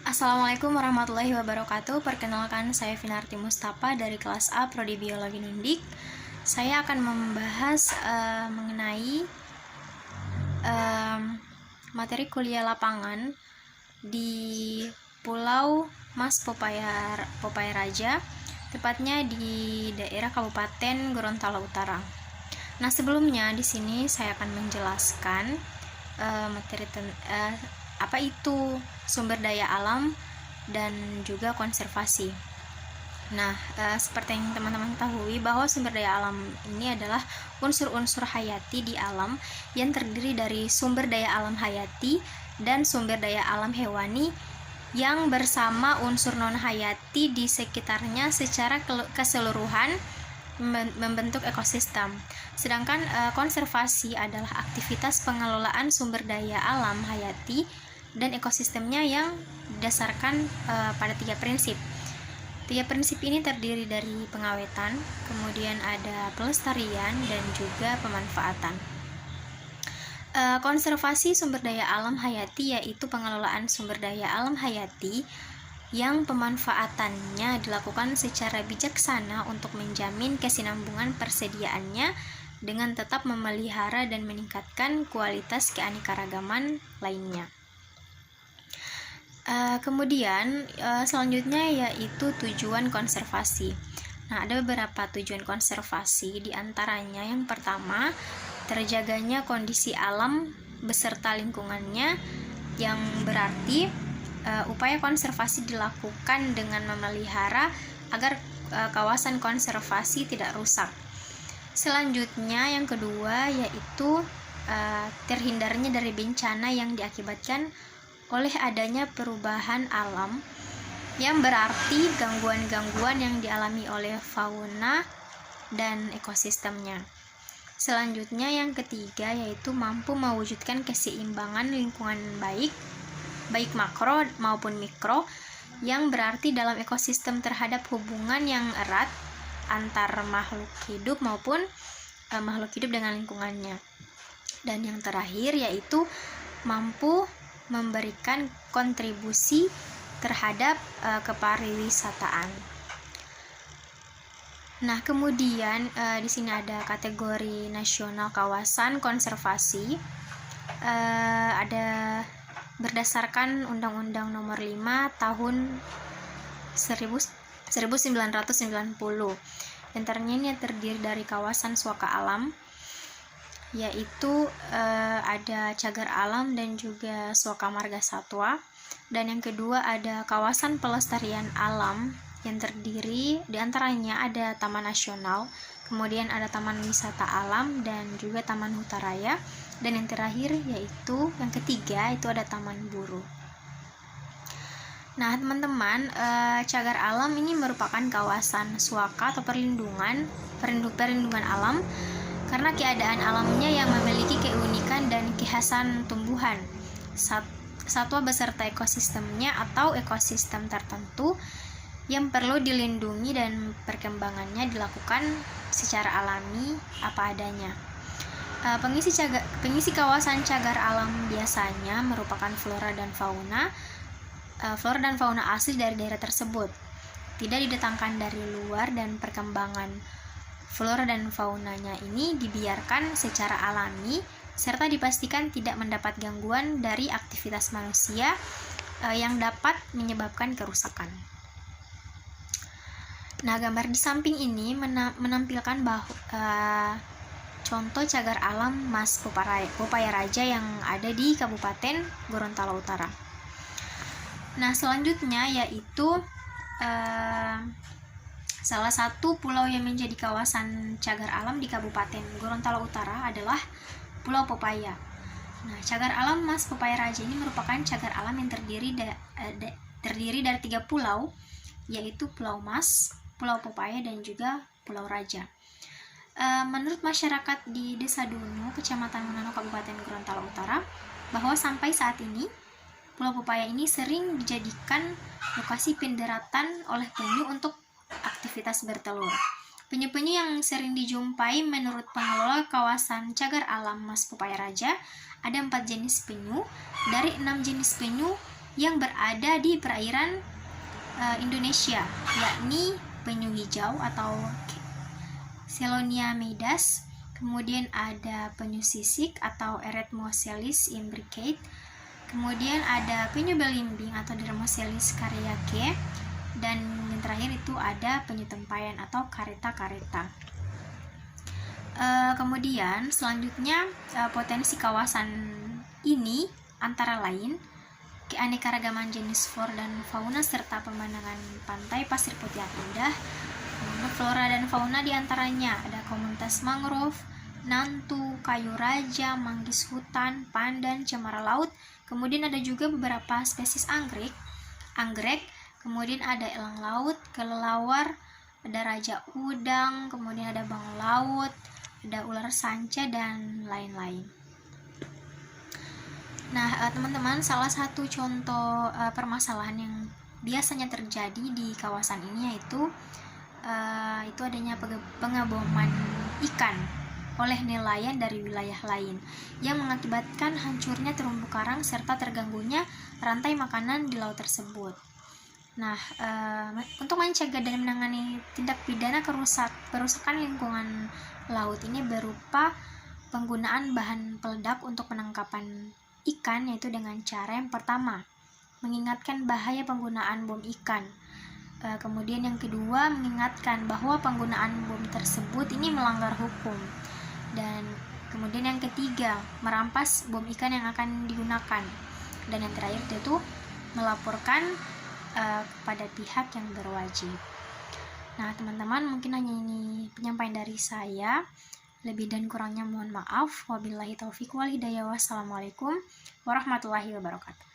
Assalamualaikum warahmatullahi wabarakatuh. Perkenalkan, saya Finarti Mustafa dari kelas A Prodi Biologi Nindik. Saya akan membahas mengenai materi kuliah lapangan di Pulau Mas Popaya Raja, tepatnya di daerah Kabupaten Gorontalo Utara. Nah, sebelumnya di sini saya akan menjelaskan apa itu sumber daya alam dan juga konservasi. Nah, seperti yang teman-teman ketahui bahwa sumber daya alam ini adalah unsur-unsur hayati di alam yang terdiri dari sumber daya alam hayati dan sumber daya alam hewani yang bersama unsur non-hayati di sekitarnya secara keseluruhan membentuk ekosistem. Sedangkan konservasi adalah aktivitas pengelolaan sumber daya alam hayati dan ekosistemnya yang didasarkan pada tiga prinsip. Tiga prinsip ini terdiri dari pengawetan, kemudian ada pelestarian, dan juga pemanfaatan. Konservasi sumber daya alam hayati yaitu pengelolaan sumber daya alam hayati yang pemanfaatannya dilakukan secara bijaksana untuk menjamin kesinambungan persediaannya dengan tetap memelihara dan meningkatkan kualitas keanekaragaman lainnya. Kemudian selanjutnya yaitu tujuan konservasi. Nah, ada beberapa tujuan konservasi, diantaranya yang pertama, terjaganya kondisi alam beserta lingkungannya, yang berarti upaya konservasi dilakukan dengan memelihara agar kawasan konservasi tidak rusak. Selanjutnya yang kedua yaitu terhindarnya dari bencana yang diakibatkan oleh adanya perubahan alam, yang berarti gangguan-gangguan yang dialami oleh fauna dan ekosistemnya. Selanjutnya yang ketiga yaitu mampu mewujudkan keseimbangan lingkungan baik makro maupun mikro, yang berarti dalam ekosistem terhadap hubungan yang erat antar makhluk hidup maupun makhluk hidup dengan lingkungannya. Dan yang terakhir yaitu mampu memberikan kontribusi terhadap kepariwisataan. Nah, kemudian di sini ada kategori nasional kawasan konservasi. Ada berdasarkan Undang-Undang Nomor 5 Tahun 1990. Antaranya ini terdiri dari kawasan suaka alam, yaitu ada cagar alam dan juga suaka marga satwa. Dan yang kedua ada kawasan pelestarian alam yang terdiri diantaranya ada taman nasional, kemudian ada taman wisata alam dan juga taman hutan raya, dan yang terakhir yaitu yang ketiga itu ada taman buru. Nah, teman-teman, cagar alam ini merupakan kawasan suaka atau perlindungan alam karena keadaan alamnya yang memiliki keunikan dan kekhasan tumbuhan, satwa beserta ekosistemnya atau ekosistem tertentu yang perlu dilindungi dan perkembangannya dilakukan secara alami apa adanya. Pengisi kawasan cagar alam biasanya merupakan flora dan fauna asli dari daerah tersebut, tidak didatangkan dari luar, dan perkembangan flora dan faunanya ini dibiarkan secara alami serta dipastikan tidak mendapat gangguan dari aktivitas manusia yang dapat menyebabkan kerusakan. Nah, gambar di samping ini menampilkan contoh cagar alam Mas Popaya Raja yang ada di Kabupaten Gorontalo Utara. Nah, selanjutnya yaitu salah satu pulau yang menjadi kawasan cagar alam di Kabupaten Gorontalo Utara adalah Pulau Popaya. Nah, cagar alam Mas Popaya Raja ini merupakan cagar alam yang terdiri dari 3 pulau, yaitu Pulau Mas, Pulau Popaya, dan juga Pulau Raja. Menurut masyarakat di Desa Dono, Kecamatan Menano, Kabupaten Gorontalo Utara, bahwa sampai saat ini Pulau Popaya ini sering dijadikan lokasi pendaratan oleh penyu untuk aktivitas bertelur. Penyu-penyu yang sering dijumpai menurut pengelola kawasan cagar alam Mas Popaya Raja, ada 4 jenis penyu. Dari 6 jenis penyu yang berada di perairan Indonesia, yakni penyu hijau atau Selonia medas, kemudian ada penyu sisik atau Eretmoselis imbricate, kemudian ada penyu belimbing atau Dermoselis cariaceae, dan yang terakhir itu ada penyu tempayan atau Caretta. Kemudian selanjutnya potensi kawasan ini antara lain keanekaragaman jenis flora dan fauna serta pemandangan pantai pasir putih yang indah. Flora dan fauna diantaranya ada komunitas mangrove, nantu, kayu raja, manggis hutan, pandan, cemara laut. Kemudian ada juga beberapa spesies anggrek, kemudian ada elang laut, kelelawar, ada raja udang, kemudian ada bang laut, ada ular sanca, dan lain-lain. Nah, teman-teman, salah satu contoh permasalahan yang biasanya terjadi di kawasan ini yaitu adanya pengaboman ikan oleh nelayan dari wilayah lain yang mengakibatkan hancurnya terumbu karang serta terganggunya rantai makanan di laut tersebut. Nah, untuk mencegah dan menangani tindak pidana perusakan lingkungan laut ini berupa penggunaan bahan peledak untuk penangkapan ikan, yaitu dengan cara yang pertama, mengingatkan bahaya penggunaan bom ikan. Kemudian yang kedua, mengingatkan bahwa penggunaan bom tersebut ini melanggar hukum. Dan kemudian yang ketiga, merampas bom ikan yang akan digunakan. Dan yang terakhir itu melaporkan kepada pihak yang berwajib. Nah, teman-teman, mungkin hanya ini penyampaian dari saya. Lebih dan kurangnya mohon maaf. Wabillahi taufiq wal hidayah. Wassalamualaikum warahmatullahi wabarakatuh.